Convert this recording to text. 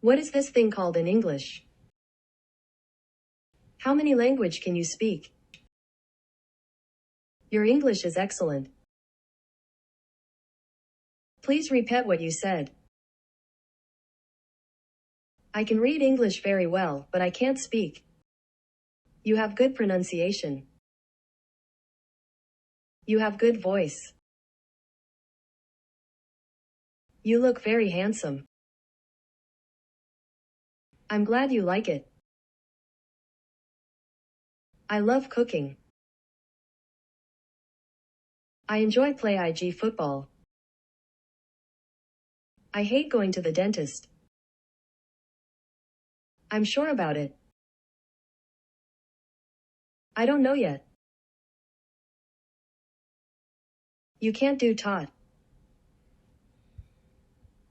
What is this thing called in English? How many language can you speak? Your English is excellent. Please repeat what you said. I can read English very well, but I can't speak. You have good pronunciation. You have good voice. You look very handsome. I'm glad you like it. I love cooking. I enjoy play IG football. I hate going to the dentist. I'm sure about it. I don't know yet. You can't do tot.